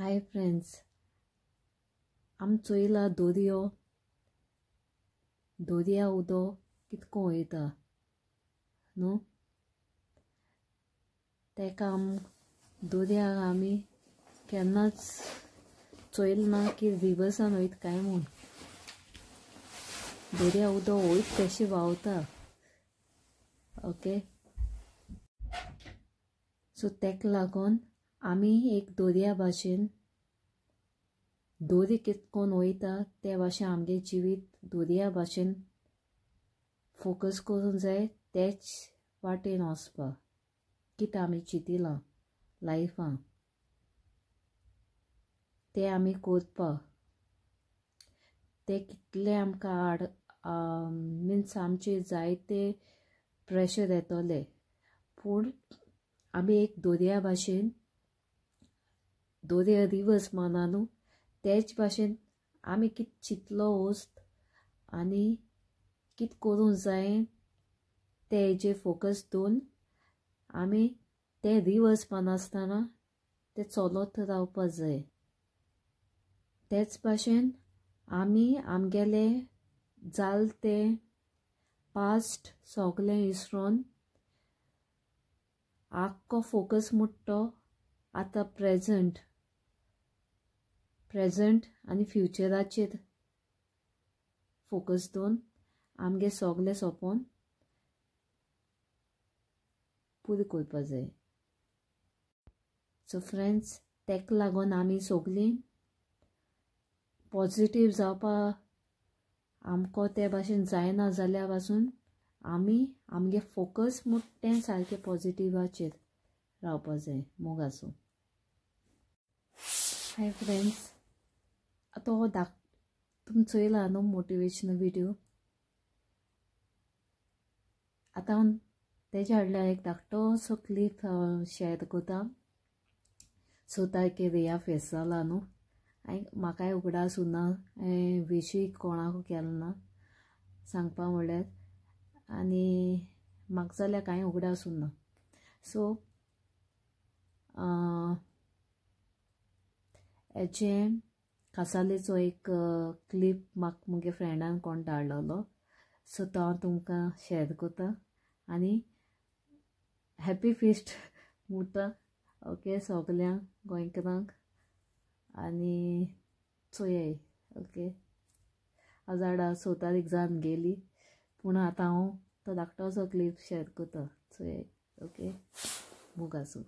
Hi friends, आम चोयला दर्या उदो कितको वयता न्हू तेका दर्याक आमी केन्नाच चोयल ना की रिवर्सान वयता काय म्हूण. दर्या उदो वयत तशें व्हांवता. ओके, सो तेका लागून आमी एक दर्या भाशेन दर्या कितकोन वयता ते भाशेन आमगे जिवीत दर्या भाशेन फोकस करूंक जाय. तेच वाटेन वचपाक कितें आमी चिंतिलां लायफान ते आमी करपाक. ते कितले आमकां मिन्स आमचे जायते प्रेशर येतोले, पूण आमी एक दर्या भाशेन दर्या रिवर्स माना न्हू तेच भाशेन आमी कितें चिंतलो वस्त आनी कितें करूंक जाय ते हेजेर फोकस दवरून आमी ते रिवर्स मानासतना ते चलत रावपा जाय. तेच भाशेन आमी आमगेले जालते पास्ट सगळें विसरोन आख्खो फोकस मुट्टो आतां प्रेझंट आनी फ्युचराचेर फोकस दवरून आमगे सगळें सोपोन पुरो करपा जाय. सो फ्रेंड्स, तेका लागून आमी सोगलीं पॉजिटीव जावपा आमको ते भाशेन जायना जाल्यार पासून आमी आमगे फोकस मुट्टें सारकें पॉजिटिवाचेर रावपा जाय मोगासो. हाय फ्रेंड्स, आतां हो तुमी चोयला न्हू मोटिवेशनल व्हिडिओ. आतां हांव तेज्या हाडल्यार एक धाकटोसो क्लिप शेअर कोता. 6 तारखेर रिया फेस्त जाला न्हू. म्हाकाय उगडास उरना, विशूय कोणाकू केलो ना सांगपा म्हणल्यार, आनी म्हाका जाल्यार कांय उगडास उरना. सो हेचे कासालेचो एक क्लिप म्हाका मुगे फ्रेंडान कोण धाडलोलो. सो तो हांव तुमकां शेअर कोता आनी हॅपी फिस्ट म्हणटा. ओके, सगल्यांक गोंयकारांक आनी चोयाय. ओके, आजाडा 6 तारीख जावन गेली, पूण आतां हांव तो धाकटोसो क्लिप शेअर कोता. चोयाय. ओके, मोगासो.